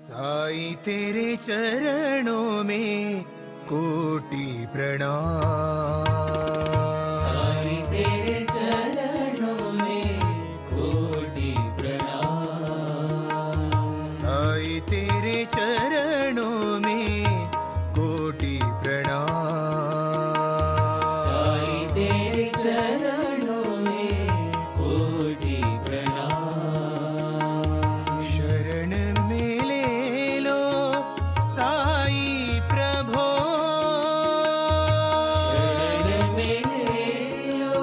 साईं तेरे चरणों में कोटि प्रणाम। साईं तेरे चरणों में कोटि प्रणाम। साईं तेरे चरणों में कोटि प्रणाम। साईं तेरे चरणों में कोटि प्रणाम। शरण में ले लो साईं प्रभो। शरण में ले लो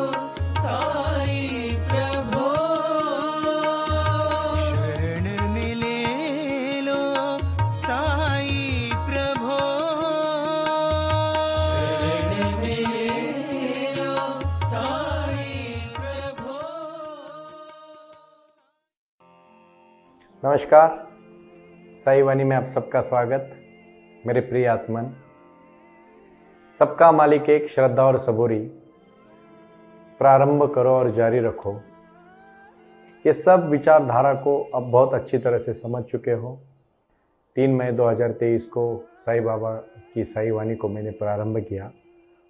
साईं प्रभो। शरण में ले लो साईं प्रभो। शरण में ले लो साईं प्रभो। नमस्कार, साई वाणी में आप सबका स्वागत। मेरे प्रिय आत्मन, सबका मालिक एक, श्रद्धा और सबूरी, प्रारंभ करो और जारी रखो। ये सब विचारधारा को अब बहुत अच्छी तरह से समझ चुके हो। 3 मई 2023 को साईं बाबा की साई वाणी को मैंने प्रारंभ किया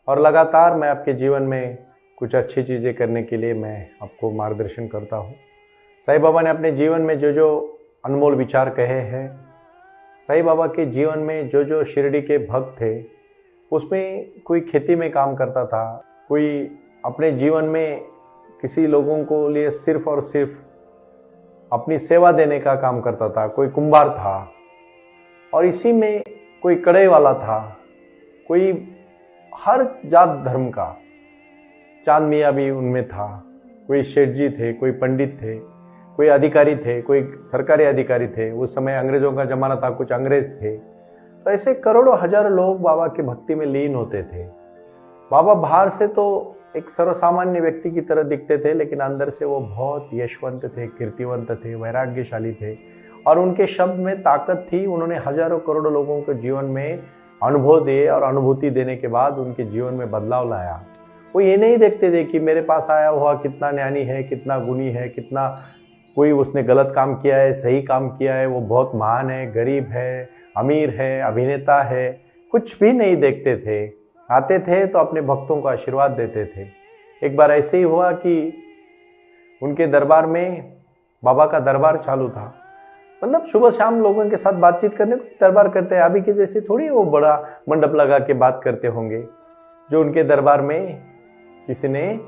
और लगातार मैं आपके जीवन में कुछ अच्छी चीज़ें करने के लिए मैं आपको मार्गदर्शन करता हूँ। साईं बाबा ने अपने जीवन में जो जो अनमोल विचार कहे हैं, साईं बाबा के जीवन में जो जो शिरडी के भक्त थे, उसमें कोई खेती में काम करता था, कोई अपने जीवन में किसी लोगों को लिए सिर्फ और सिर्फ अपनी सेवा देने का काम करता था, कोई कुंभार था और इसी में कोई कढ़ाई वाला था, कोई हर जात धर्म का, चांद मियाँ भी उनमें था, कोई सेठ जी थे, कोई पंडित थे, कोई अधिकारी थे, कोई सरकारी अधिकारी थे। उस समय अंग्रेजों का जमाना था, कुछ अंग्रेज थे। तो ऐसे करोड़ों हजारों लोग बाबा की भक्ति में लीन होते थे। बाबा बाहर से तो एक सर्वसामान्य व्यक्ति की तरह दिखते थे, लेकिन अंदर से वो बहुत यशवंत थे, कीर्तिवंत थे, वैराग्यशाली थे और उनके शब्द में ताकत थी। उन्होंने हजारों करोड़ों लोगों के जीवन में अनुभव दिए और अनुभूति देने के बाद उनके जीवन में बदलाव लाया। वो ये नहीं देखते थे कि मेरे पास आया हुआ कितना ज्ञानी है, कितना गुणी है, कितना कोई उसने गलत काम किया है, सही काम किया है, वो बहुत महान है, गरीब है, अमीर है, अभिनेता है, कुछ भी नहीं देखते थे। आते थे तो अपने भक्तों को आशीर्वाद देते थे। एक बार ऐसे ही हुआ कि उनके दरबार में, बाबा का दरबार चालू था, मतलब सुबह शाम लोगों के साथ बातचीत करने को दरबार करते हैं। अभी के जैसे थोड़ी वो बड़ा मंडप लगा के बात करते होंगे। जो उनके दरबार में किसी ने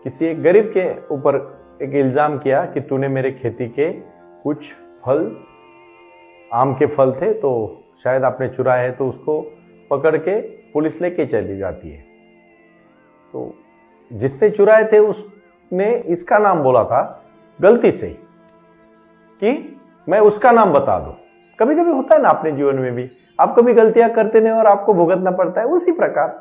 किसी एक गरीब के ऊपर एक इल्ज़ाम किया कि तूने मेरे खेती के कुछ फल, आम के फल थे, तो शायद आपने चुराए हैं, तो उसको पकड़ के पुलिस लेके चली जाती है। तो जिसने चुराए थे उसने इसका नाम बोला था गलती से कि मैं उसका नाम बता दूं। कभी कभी होता है ना अपने जीवन में भी, आप कभी गलतियां करते नहीं और आपको भुगतना पड़ता है। उसी प्रकार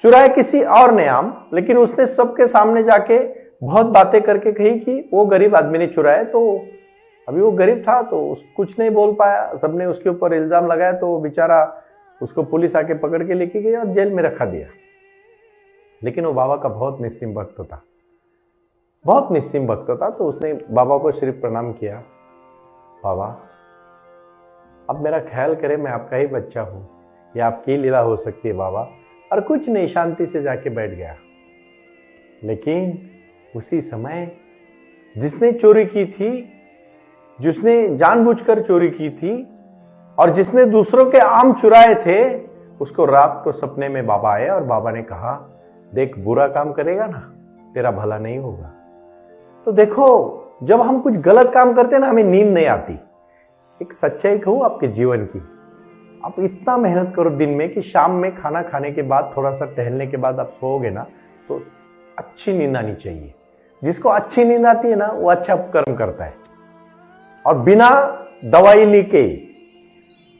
चुराए किसी और ने आम, लेकिन उसने सबके सामने जाके बहुत बातें करके कही कि वो गरीब आदमी ने चुराया। तो अभी वो गरीब था तो कुछ नहीं बोल पाया, सबने उसके ऊपर इल्जाम लगाया, तो वो बेचारा, उसको पुलिस आके पकड़ के लेके गई और जेल में रखा दिया। लेकिन वो बाबा का बहुत निस्सीम भक्त था, बहुत निस्सीम भक्त था। तो उसने बाबा को सिर्फ प्रणाम किया, बाबा अब मेरा ख्याल करें, मैं आपका ही बच्चा हूँ, ये आपकी लीला हो सकती है बाबा। और कुछ नहीं, शांति से जाके बैठ गया। लेकिन उसी समय जिसने चोरी की थी, जिसने जानबूझकर चोरी की थी और जिसने दूसरों के आम चुराए थे, उसको रात को सपने में बाबा आए और बाबा ने कहा, देख बुरा काम करेगा ना, तेरा भला नहीं होगा। तो देखो, जब हम कुछ गलत काम करते हैं ना, हमें नींद नहीं आती। एक सच्चाई कहूं आपके जीवन की, आप इतना मेहनत करो दिन में कि शाम में खाना खाने के बाद, थोड़ा सा टहलने के बाद आप सोओगे ना, तो अच्छी नींद आनी चाहिए। जिसको अच्छी नींद आती है ना, वो अच्छा कर्म करता है। और बिना दवाई लेके,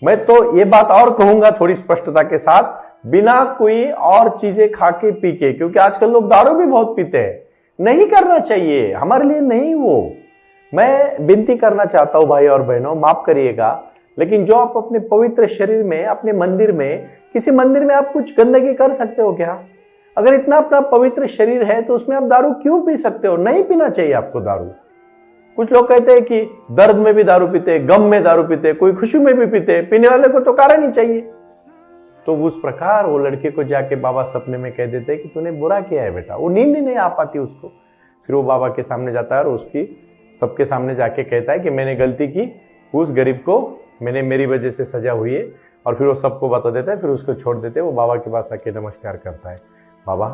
मैं तो ये बात और कहूंगा थोड़ी स्पष्टता के साथ, बिना कोई और चीजें खा के पी के, क्योंकि आजकल लोग दारू भी बहुत पीते हैं, नहीं करना चाहिए, हमारे लिए नहीं। वो मैं विनती करना चाहता हूं भाई और बहनों, माफ करिएगा, लेकिन जो आप अपने पवित्र शरीर में, अपने मंदिर में, किसी मंदिर में आप कुछ गंदगी कर सकते हो क्या? अगर इतना अपना पवित्र शरीर है तो उसमें आप दारू क्यों पी सकते हो? नहीं पीना चाहिए आपको दारू। कुछ लोग कहते हैं कि दर्द में भी दारू पीते, गम में दारू पीते, कोई खुशी में भी पीते, पीने वाले को तो कारण ही चाहिए। तो उस प्रकार वो लड़के को जाके बाबा सपने में कह देते कि तूने बुरा किया है बेटा। वो नींद ही नहीं आ पाती उसको। फिर वो बाबा के सामने जाता है और उसकी सबके सामने जाके कहता है कि मैंने गलती की, उस गरीब को मेरी वजह से सजा हुई है। और फिर वो सबको बता देता है, फिर उसको छोड़ देते हैं। वो बाबा के पास आके नमस्कार करता है, बाबा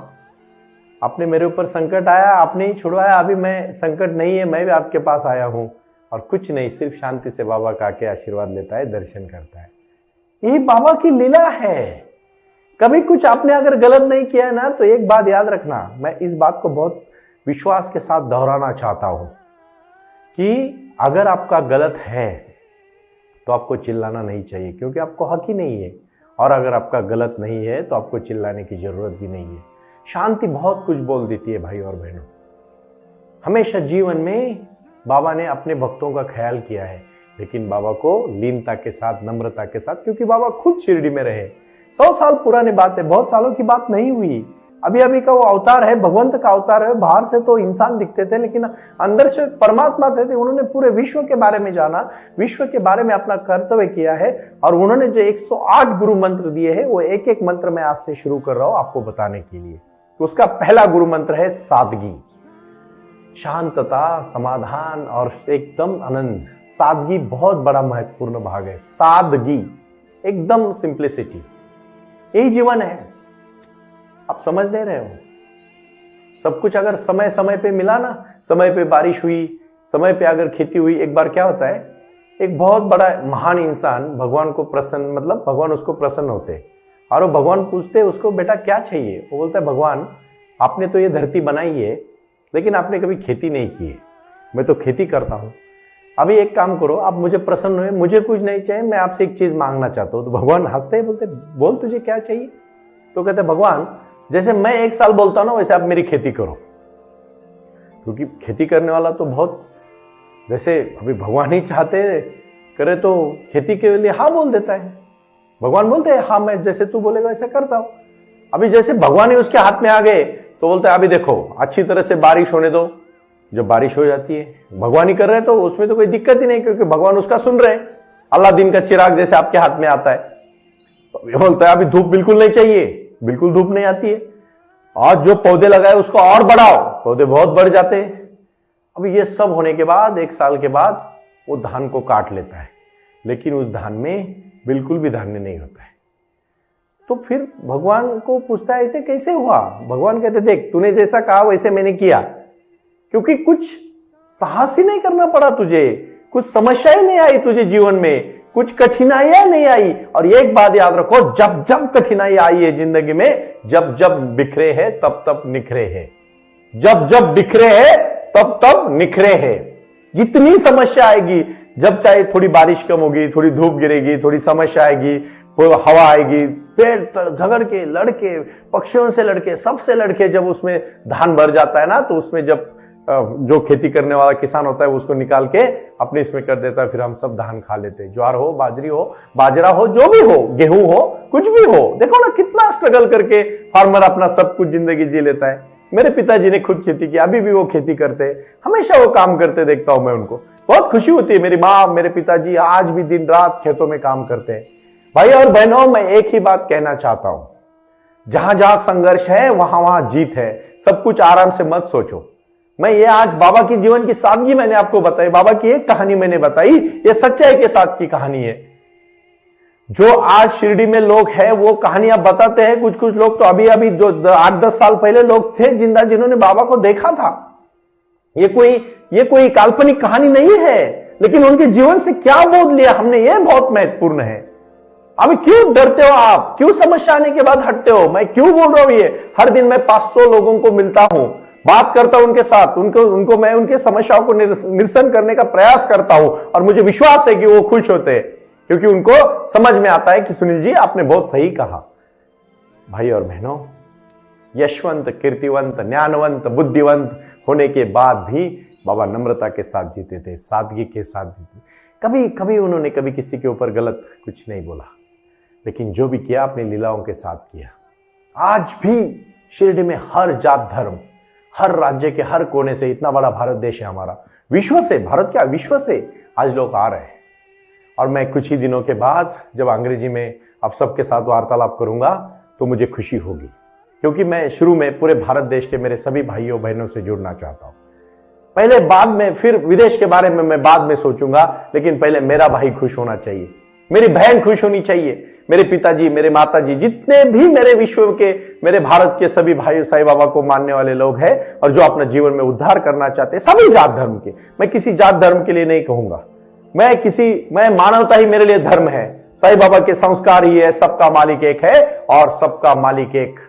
आपने मेरे ऊपर संकट आया, आपने ही छुड़वाया, अभी मैं संकट नहीं है, मैं भी आपके पास आया हूँ। और कुछ नहीं, सिर्फ शांति से बाबा का आके आशीर्वाद लेता है, दर्शन करता है। यही बाबा की लीला है। कभी कुछ आपने अगर गलत नहीं किया है ना, तो एक बात याद रखना, मैं इस बात को बहुत विश्वास के साथ दोहराना चाहता हूं कि अगर आपका गलत है तो आपको चिल्लाना नहीं चाहिए, क्योंकि आपको हक ही नहीं है। और अगर आपका गलत नहीं है तो आपको चिल्लाने की जरूरत भी नहीं है। शांति बहुत कुछ बोल देती है भाई और बहनों। हमेशा जीवन में बाबा ने अपने भक्तों का ख्याल किया है, लेकिन बाबा को लीनता के साथ, नम्रता के साथ, क्योंकि बाबा खुद शिरडी में रहे। 100 साल पुरानी बात है, बहुत सालों की बात नहीं हुई। अभी अभी का वो अवतार है, भगवंत का अवतार है। बाहर से तो इंसान दिखते थे, लेकिन अंदर से परमात्मा थे। उन्होंने पूरे विश्व के बारे में जाना, विश्व के बारे में अपना कर्तव्य किया है। और उन्होंने जो 108 गुरु मंत्र दिए हैं, वो एक एक मंत्र मैं आज से शुरू कर रहा हूं आपको बताने के लिए। तो उसका पहला गुरु मंत्र है सादगी, शांतता, समाधान और एकदम आनंद। सादगी बहुत बड़ा महत्वपूर्ण भाग है। सादगी, एकदम सिंप्लिसिटी, यही जीवन है। आप समझ नहीं रहे हो। सब कुछ अगर समय समय पे मिला ना, समय पे बारिश हुई, समय पे अगर खेती हुई, एक बार क्या होता है, एक बहुत बड़ा महान इंसान भगवान को प्रसन्न, मतलब भगवान उसको प्रसन्न होते और वो भगवान पूछते उसको, बेटा क्या चाहिए? वो बोलता है, भगवान आपने तो ये धरती बनाई है, लेकिन आपने कभी खेती नहीं की है। मैं तो खेती करता हूं। अभी एक काम करो, आप मुझे प्रसन्न हुए, मुझे कुछ नहीं चाहिए, मैं आपसे एक चीज मांगना चाहता हूं। तो भगवान हंसते हैं, बोलते बोल तुझे क्या चाहिए? तो कहते भगवान जैसे मैं 1 साल बोलता हूं ना, वैसे आप मेरी खेती करो। क्योंकि खेती करने वाला तो बहुत, जैसे अभी भगवान ही चाहते करे तो खेती के लिए हाँ बोल देता है। भगवान बोलते हैं हाँ, मैं जैसे तू बोलेगा ऐसा करता हूं। अभी जैसे भगवान ही उसके हाथ में आ गए तो बोलते हैं अभी देखो अच्छी तरह से बारिश होने दो। जब बारिश हो जाती है, भगवान ही कर रहे हैं तो उसमें तो कोई दिक्कत ही नहीं, क्योंकि भगवान उसका सुन रहे हैं। अल्लाह दिन का चिराग जैसे आपके हाथ में आता है, तो बोलता है अभी धूप बिल्कुल नहीं चाहिए, बिल्कुल धूप नहीं आती है, और जो पौधे लगाए उसको और बढ़ाओ, पौधे बहुत बढ़ जाते हैं। अभी ये सब होने के बाद 1 साल के बाद वो धान को काट लेता है, लेकिन उस धान में बिल्कुल भी धान्य नहीं होता है। तो फिर भगवान को पूछता है ऐसे कैसे हुआ? भगवान कहते देख, तूने जैसा कहा वैसे मैंने किया, क्योंकि कुछ साहस ही नहीं करना पड़ा तुझे, कुछ समस्या ही नहीं आई तुझे जीवन में, कुछ कठिनाइयां नहीं आई। और एक बात याद रखो, जब जब कठिनाई आई है जिंदगी में, जब जब बिखरे हैं तब तब निखरे हैं, जब जब बिखरे हैं तब तब निखरे हैं। जितनी समस्या आएगी, जब चाहे थोड़ी बारिश कम होगी, थोड़ी धूप गिरेगी, थोड़ी समस्या आएगी, हवा आएगी, पेड़ झगड़ के लड़के, पक्षियों से लड़के, सबसे लड़के, जब उसमें धान भर जाता है ना, तो उसमें जब जो खेती करने वाला किसान होता है उसको निकाल के अपने इसमें कर देता है, फिर हम सब धान खा लेते हैं। ज्वार हो, बाजरी हो, बाजरा हो, जो भी हो, गेहूं हो, कुछ भी हो। देखो ना कितना स्ट्रगल करके फार्मर अपना सब कुछ जिंदगी जी लेता है। मेरे पिताजी ने खुद खेती की, अभी भी वो खेती करते हैं, हमेशा वो काम करते देखता हूं मैं उनको, बहुत खुशी होती है। मेरी माँ, मेरे पिताजी आज भी दिन रात खेतों में काम करते हैं। भाई और बहनों, मैं एक ही बात कहना चाहता हूं, जहां जहां संघर्ष है वहां वहां जीत है। सब कुछ आराम से मत सोचो। मैं ये आज बाबा की जीवन की सादगी मैंने आपको बताई, बाबा की एक कहानी मैंने बताई, ये सच्चाई के साथ की कहानी है। जो आज शिरडी में लोग हैं वो कहानियां बताते हैं। कुछ कुछ लोग तो अभी अभी जो 8-10 साल पहले लोग थे जिंदा, जिन्होंने बाबा को देखा था। ये कोई काल्पनिक कहानी नहीं है, लेकिन उनके जीवन से क्या बोध लिया हमने, ये बहुत महत्वपूर्ण है। अभी क्यों डरते हो आप? क्यों समस्या आने के बाद हटते हो? मैं क्यों बोल रहा हूं ये? हर दिन मैं 500 लोगों को मिलता हूं, बात करता हूं उनके साथ, उनको मैं उनके समस्याओं को निरसन करने का प्रयास करता हूं, और मुझे विश्वास है कि वो खुश होते हैं, क्योंकि उनको समझ में आता है कि सुनील जी आपने बहुत सही कहा। भाई और बहनों, यशवंत, कीर्तिवंत, ज्ञानवंत, बुद्धिवंत होने के बाद भी बाबा नम्रता के साथ जीते थे, सादगी के साथ जीते। कभी कभी उन्होंने कभी किसी के ऊपर गलत कुछ नहीं बोला, लेकिन जो भी किया अपनी लीलाओं के साथ किया। आज भी शिरडी में हर जात धर्म, हर राज्य के हर कोने से, इतना बड़ा भारत देश है हमारा, विश्व से, भारत क्या विश्व से आज लोग आ रहे हैं। और मैं कुछ ही दिनों के बाद जब अंग्रेजी में आप सबके साथ वार्तालाप करूंगा तो मुझे खुशी होगी, क्योंकि मैं शुरू में पूरे भारत देश के मेरे सभी भाइयों बहनों से जुड़ना चाहता हूं। पहले बाद में, फिर विदेश के बारे में मैं बाद में सोचूंगा, लेकिन पहले मेरा भाई खुश होना चाहिए, मेरी बहन खुश होनी चाहिए, मेरे पिताजी, मेरे माताजी, जितने भी मेरे विश्व के, मेरे भारत के सभी भाई साईं बाबा को मानने वाले लोग हैं और जो अपना जीवन में उद्धार करना चाहते हैं, सभी जात धर्म के। मैं किसी जात धर्म के लिए नहीं कहूंगा, मैं मानवता ही मेरे लिए धर्म है। साईं बाबा के संस्कार ही है, सबका मालिक एक है और सबका मालिक एक।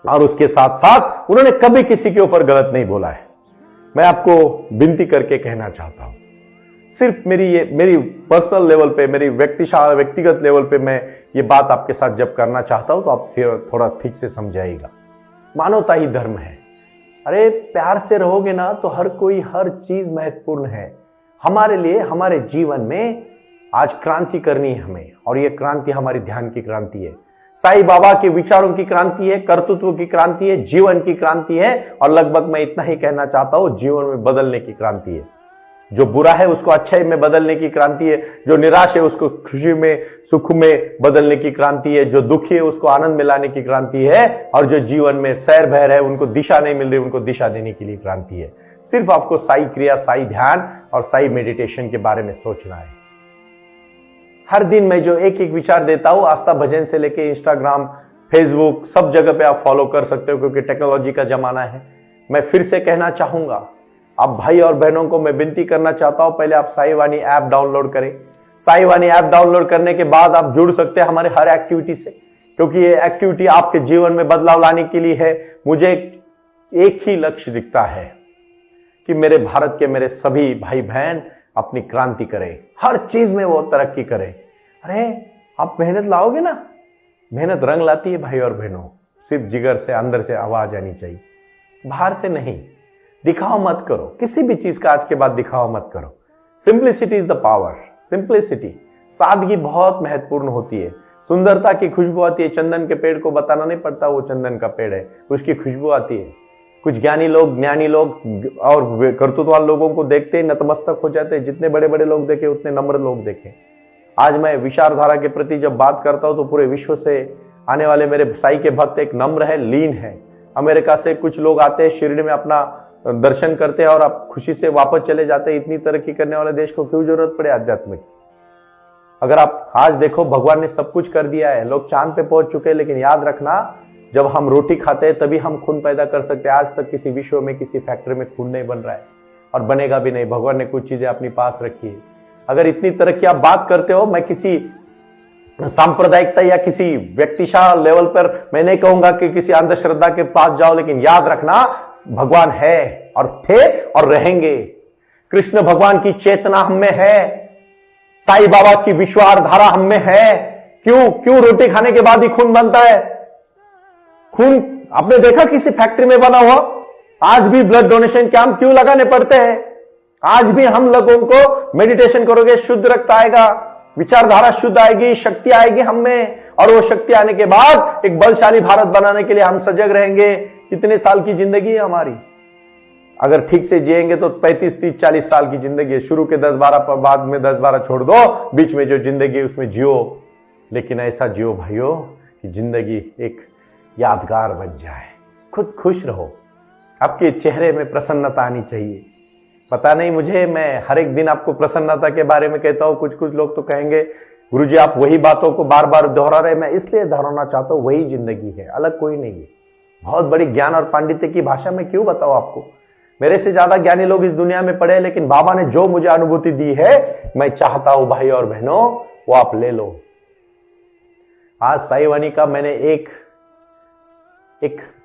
और उसके साथ साथ उन्होंने कभी किसी के ऊपर गलत नहीं बोला है। मैं आपको विनती करके कहना चाहता हूं, सिर्फ मेरी पर्सनल लेवल पे, मेरी व्यक्तिगत लेवल पे मैं ये बात आपके साथ जब करना चाहता हूं तो आप फिर थोड़ा ठीक से समझाइएगा। मानवता ही धर्म है। अरे प्यार से रहोगे ना तो हर कोई, हर चीज महत्वपूर्ण है हमारे लिए। हमारे जीवन में आज क्रांति करनी है हमें, और ये क्रांति हमारी ध्यान की क्रांति है, साईं बाबा के विचारों की क्रांति है, कर्तृत्व की क्रांति है, जीवन की क्रांति है, और लगभग मैं इतना ही कहना चाहता हूं, जीवन में बदलने की क्रांति है। जो बुरा है उसको अच्छाई में बदलने की क्रांति है, जो निराश है उसको खुशी में, सुख में बदलने की क्रांति है, जो दुखी है उसको आनंद में लाने की क्रांति है, और जो जीवन में सैर बहर है, उनको दिशा नहीं मिल रही, उनको दिशा देने के लिए क्रांति है। सिर्फ आपको साई क्रिया, साई ध्यान और साई मेडिटेशन के बारे में सोचना है। हर दिन मैं जो एक एक विचार देता हूं, आस्था भजन से लेके इंस्टाग्राम, फेसबुक, सब जगह पे आप फॉलो कर सकते हो, क्योंकि टेक्नोलॉजी का जमाना है। मैं फिर से कहना चाहूंगा, आप भाई और बहनों को मैं विनती करना चाहता हूं, पहले आप साई वाणी ऐप डाउनलोड करें। साई वाणी ऐप डाउनलोड करने के बाद आप जुड़ सकते हैं हमारे हर एक्टिविटी से, क्योंकि ये एक्टिविटी आपके जीवन में बदलाव लाने के लिए है। मुझे एक ही लक्ष्य दिखता है कि मेरे भारत के मेरे सभी भाई बहन अपनी क्रांति करें, हर चीज में वो तरक्की करें। अरे आप मेहनत लाओगे ना, मेहनत रंग लाती है भाई और बहनों। सिर्फ जिगर से, अंदर से आवाज आनी चाहिए, बाहर से नहीं। दिखाओ मत करो, किसी भी चीज का आज के बाद दिखाओ मत करो। Simplicity is the power. Simplicity, सादगी बहुत महत्वपूर्ण होती है। सुंदरता की खुशबू आती है। चंदन के पेड़ को बताना नहीं पड़ता वो चंदन का पेड़ है, उसकी खुशबू आती है। कुछ ज्ञानी लोग और कर्तृत्ववान लोगों को देखते ही नतमस्तक हो जाते हैं। जितने बड़े बड़े लोग देखे उतने नम्र लोग देखे। आज मैं विचारधारा के प्रति जब बात करता हूं तो पूरे विश्व से आने वाले मेरे साई के भक्त एक नम्र है, लीन है। अमेरिका से कुछ लोग आते हैं, शिरडी में अपना दर्शन करते हैं और आप खुशी से वापस चले जाते हैं। इतनी तरक्की करने वाले देश को क्यों जरूरत पड़े आध्यात्मिक? अगर आप आज देखो, भगवान ने सब कुछ कर दिया है, लोग चांद पे पहुंच चुके हैं, लेकिन याद रखना, जब हम रोटी खाते हैं तभी हम खून पैदा कर सकते हैं। आज तक किसी विश्व में किसी फैक्ट्री में खून नहीं बन रहा है और बनेगा भी नहीं। भगवान ने कुछ चीजें अपनी पास रखी है। अगर इतनी तरक्की आप बात करते हो, मैं किसी सांप्रदायिकता या किसी व्यक्तिशाह लेवल पर मैं नहीं कहूंगा कि किसी अंधश्रद्धा के पास जाओ, लेकिन याद रखना भगवान है और थे और रहेंगे। कृष्ण भगवान की चेतना हम में है, साईं बाबा की विचारधारा हम में है। क्यों रोटी खाने के बाद ही खून बनता है? खून आपने देखा किसी फैक्ट्री में बना हुआ? आज भी ब्लड डोनेशन कैंप क्यों लगाने पड़ते हैं? आज भी हम लोगों को मेडिटेशन करोगे, शुद्ध रक्त आएगा, विचारधारा शुद्ध आएगी, शक्ति आएगी हम में, और वो शक्ति आने के बाद एक बलशाली भारत बनाने के लिए हम सजग रहेंगे। कितने साल की जिंदगी है हमारी? अगर ठीक से जिएंगे तो 35, 30, 40 साल की जिंदगी है। शुरू के 10-12, बाद में 10-12 छोड़ दो, बीच में जो जिंदगी है उसमें जियो, लेकिन ऐसा जियो भाइयों कि जिंदगी एक यादगार बन जाए। खुद खुश रहो, आपके चेहरे में प्रसन्नता आनी चाहिए। पता नहीं मुझे, मैं हर एक दिन आपको प्रसन्नता के बारे में कहता हूं। कुछ लोग तो कहेंगे गुरुजी आप वही बातों को बार बार दोहरा रहे। मैं इसलिए दोहराना चाहता हूं, वही जिंदगी है, अलग कोई नहीं है। बहुत बड़ी ज्ञान और पांडित्य की भाषा में क्यों बताऊं आपको? मेरे से ज्यादा ज्ञानी लोग इस दुनिया में पड़े, लेकिन बाबा ने जो मुझे अनुभूति दी है, मैं चाहता हूं भाई और बहनों वो आप ले लो। आज साई वाणी का मैंने एक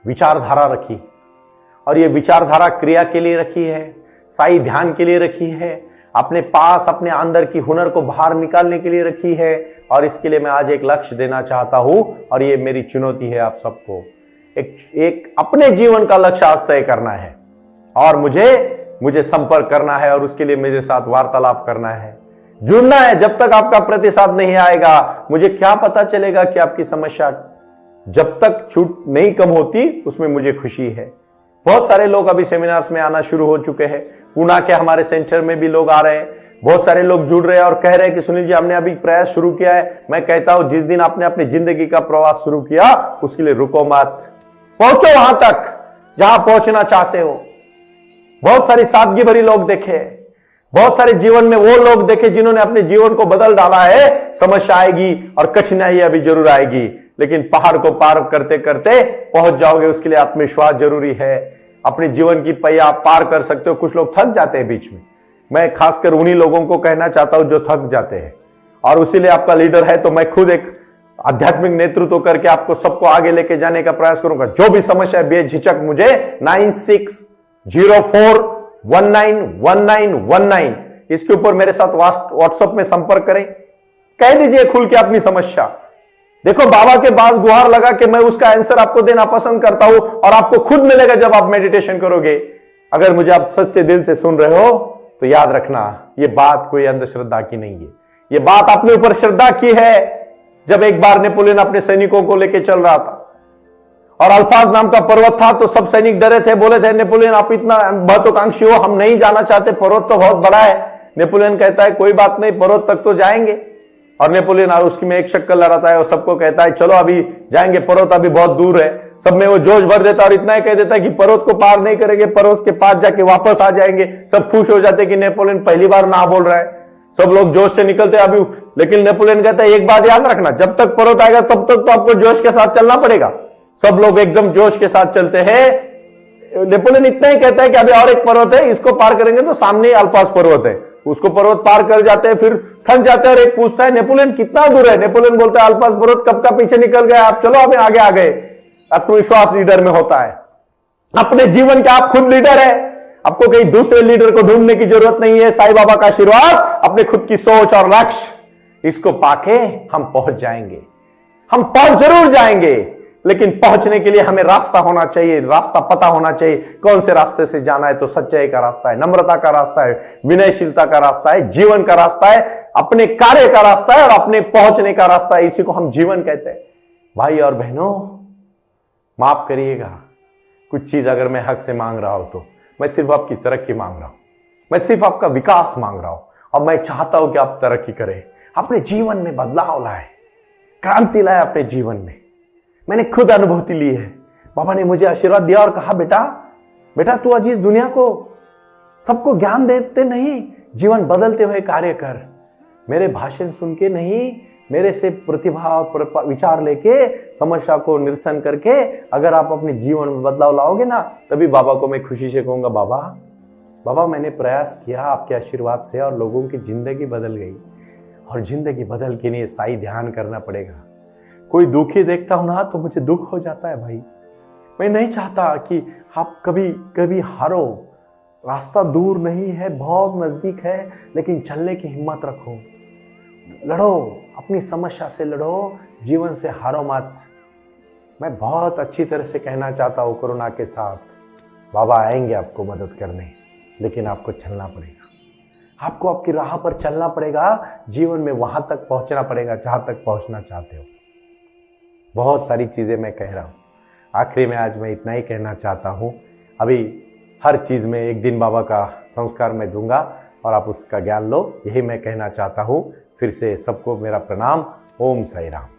विचारधारा रखी, और ये विचारधारा क्रिया के लिए रखी है, साई ध्यान के लिए रखी है, अपने पास अपने अंदर की हुनर को बाहर निकालने के लिए रखी है। और इसके लिए मैं आज एक लक्ष्य देना चाहता हूं, और ये मेरी चुनौती है आप सबको। एक अपने जीवन का लक्ष्य आज तय करना है, और मुझे संपर्क करना है, और उसके लिए मेरे साथ वार्तालाप करना है, जुड़ना है। जब तक आपका प्रतिसाद नहीं आएगा, मुझे क्या पता चलेगा कि आपकी समस्या जब तक छूट नहीं कम होती उसमें मुझे खुशी है। बहुत सारे लोग अभी सेमिनार्स में आना शुरू हो चुके हैं। पूना के हमारे सेंटर में भी लोग आ रहे हैं। बहुत सारे लोग जुड़ रहे हैं और कह रहे हैं कि सुनील जी हमने अभी प्रयास शुरू किया है। मैं कहता हूं जिस दिन आपने अपनी जिंदगी का प्रवास शुरू किया उसके लिए रुको मत, पहुंचो वहां तक जहां पहुंचना चाहते हो। बहुत सारी सादगी भरी लोग देखे, बहुत सारे जीवन में वो लोग देखे जिन्होंने अपने जीवन को बदल डाला है। समस्या आएगी और कठिनाई अभी जरूर आएगी, लेकिन पहाड़ को पार करते करते पहुंच जाओगे। उसके लिए आत्मविश्वास जरूरी है। अपने जीवन की पहिया पार कर सकते हो। कुछ लोग थक जाते हैं बीच में, मैं खासकर उन्हीं लोगों को कहना चाहता हूं जो थक जाते हैं, और उसीलिए आपका लीडर है तो मैं खुद एक आध्यात्मिक नेतृत्व करके आपको सबको आगे लेके जाने का प्रयास करूंगा। जो भी समस्या बेझिझक मुझे 9604191919 इसके ऊपर मेरे साथ व्हाट्सएप में संपर्क करें। कह दीजिए खुल के अपनी समस्या। देखो बाबा के पास गुहार लगा के मैं उसका आंसर आपको देना पसंद करता हूं, और आपको खुद मिलेगा जब आप मेडिटेशन करोगे। अगर मुझे आप सच्चे दिल से सुन रहे हो तो याद रखना, ये बात कोई अंधश्रद्धा की नहीं है। ये बात अपने ऊपर श्रद्धा की है। जब एक बार नेपोलियन अपने सैनिकों को लेकर चल रहा था और अल्फाज नाम का पर्वत था, तो सब सैनिक डरे थे, बोले थे नेपोलियन आप इतना महत्वाकांक्षी हो, हम नहीं जाना चाहते, पर्वत तो बहुत बड़ा है। नेपोलियन कहता है कोई बात नहीं, पर्वत तक तो जाएंगे। और नेपोलियन उसकी में एक शक्ल लड़ाता है और सबको कहता है चलो अभी जाएंगे, पर्वत अभी बहुत दूर है। सब में वो जोश भर देता और इतना ही कह देता है कि पर्वत को पार नहीं करेंगे, पर्वत के पास जाके वापस आ जाएंगे। सब खुश हो जाते कि नेपोलियन पहली बार ना बोल रहा है। सब लोग जोश से निकलते अभी, लेकिन नेपोलियन कहता है एक बात याद रखना, जब तक पर्वत आएगा तब तक तो आपको जोश के साथ चलना पड़ेगा। सब लोग एकदम जोश के साथ चलते हैं। नेपोलियन इतना ही कहता है कि अभी और एक पर्वत है, इसको पार करेंगे तो सामने ही अल्पास पर्वत है। उसको पर्वत पार कर जाते हैं, फिर थक जाते हैं और एक पूछता है नेपोलियन कितना दूर है। नेपोलियन बोलता है अल्पास पर्वत कब का पीछे निकल गया, आप चलो अभी आगे आ गए। आत्मविश्वास लीडर में होता है। अपने जीवन के आप खुद लीडर है, आपको कहीं दूसरे लीडर को ढूंढने की जरूरत नहीं है। साईं बाबा का आशीर्वाद, अपने खुद की सोच और लक्ष्य, इसको पाके हम पहुंच जाएंगे। हम पहुंच जरूर जाएंगे, लेकिन पहुंचने के लिए हमें रास्ता होना चाहिए, रास्ता पता होना चाहिए। कौन से रास्ते से जाना है? तो सच्चाई का रास्ता है, नम्रता का रास्ता है, विनयशीलता का रास्ता है, जीवन का रास्ता है, अपने कार्य का रास्ता है और अपने पहुंचने का रास्ता है। इसी को हम जीवन कहते हैं। भाई और बहनों, माफ करिएगा, कुछ चीज अगर मैं हक से मांग रहा हूं तो मैं सिर्फ आपकी तरक्की मांग रहा हूं, मैं सिर्फ आपका विकास मांग रहा हूं। और मैं चाहता हूं कि आप तरक्की करें, अपने जीवन में बदलाव लाए, क्रांति लाए अपने जीवन में। मैंने खुद अनुभूति ली है। बाबा ने मुझे आशीर्वाद दिया और कहा बेटा बेटा तू आज इस दुनिया को सबको ज्ञान देते नहीं, जीवन बदलते हुए कार्य कर। मेरे भाषण सुन के नहीं, मेरे से प्रतिभा और विचार लेके, समस्या को निरसन करके अगर आप अपने जीवन में बदलाव लाओगे ना, तभी बाबा को मैं खुशी से कहूंगा बाबा मैंने प्रयास किया आपके आशीर्वाद से और लोगों की जिंदगी बदल गई। और जिंदगी बदल के लिए साई ध्यान करना पड़ेगा। कोई दुखी देखता हूं ना तो मुझे दुख हो जाता है भाई। मैं नहीं चाहता कि आप कभी कभी हारो। रास्ता दूर नहीं है, बहुत नजदीक है, लेकिन चलने की हिम्मत रखो, लड़ो, अपनी समस्या से लड़ो, जीवन से हारो मत। मैं बहुत अच्छी तरह से कहना चाहता हूं, कोरोना के साथ बाबा आएंगे आपको मदद करने, लेकिन आपको चलना पड़ेगा। आपको आपकी राह पर चलना पड़ेगा, जीवन में वहां तक पहुंचना पड़ेगा जहां तक पहुंचना चाहते हो। बहुत सारी चीजें मैं कह रहा हूं, आखिरी में आज मैं इतना ही कहना चाहता हूं। अभी हर चीज में एक दिन बाबा का संस्कार मैं दूंगा और आप उसका ज्ञान लो, यही मैं कहना चाहता हूं। फिर से सबको मेरा प्रणाम। ओम साई राम।